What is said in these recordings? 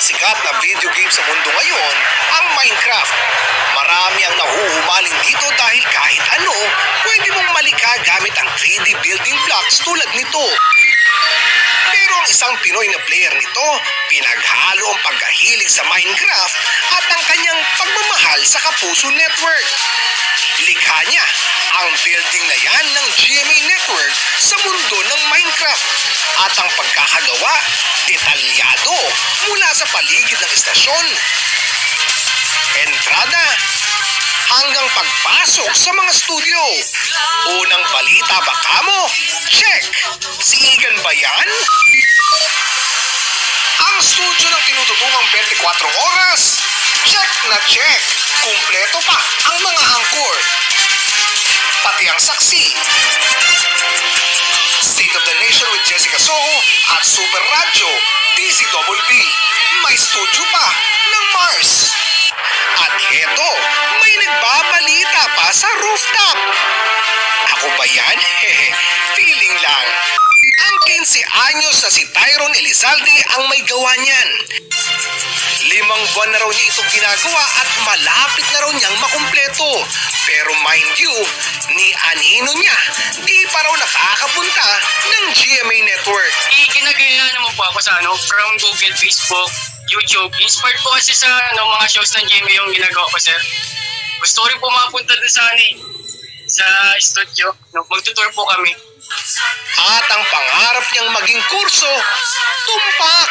pinakasikat na video game sa mundo ngayon, ang Minecraft. Marami ang nahuhumaling dito dahil kahit ano, pwede mong malikha gamit ang 3D building blocks tulad nito. Pero ang isang Pinoy na player nito, pinaghalo ang pagkahilig sa Minecraft at ang kanyang pagmamahal sa Kapuso Network. Likha niya ang building na yan ng GMA Network sa mundo ng Minecraft at ang pagkakagawa detalyado mula sa paligid ng istasyon, entrada, hanggang pagpasok sa mga studio. Unang balita ba kamo? Check! Si Igan ba yan? Ang studio ng tinututungang 24 oras? Check na check! Kumpleto pa ang mga angkor. Pati ang saksi. State of the Nation with Jessica Soho at Super Radio DZWB. May studio pa ng Mars. At heto, may nagbabalita pa sa rooftop. Ako ba yan? Feeling lang. Ang 15 anyos na si Tyrone Elizalde ang may gawa niyan. 5 buwan na raw niya itong ginagawa at malapit na raw niyang makumpleto. Pero mind you, ni anino niya, di pa raw nakakapunta ng GMA Network. Ginagaya naman po ako sa from Google, Facebook, YouTube. Inspired po kasi sa mga shows ng GMA yung ginagawa ko, sir. Gusto ko rin po mapunta dun sa studio. Magtutour po kami. At ang pangarap niyang maging kurso, tumpak,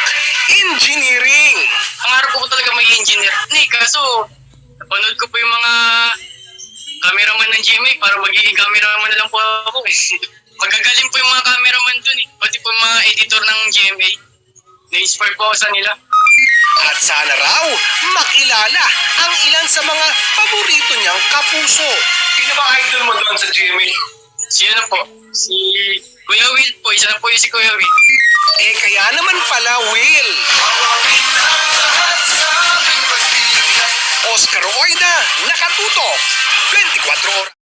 engineering. Pangarap ko po talaga maging engineer. Kaso, napanood ko po yung mga cameraman ng GMA para magiging cameraman na lang po ako. Magagaling po yung mga cameraman dun pati po yung mga editor ng GMA. Na-inspire po ako sa nila. At sana raw makilala ang ilan sa mga paborito niyang kapuso. Sino ba idol mo doon sa GMA? Sino na po? Si Kuya Will po. Isa na po yung si Kuya Will. Kaya naman pala, Will. Oscar Oida, nakatutok. 24 oras.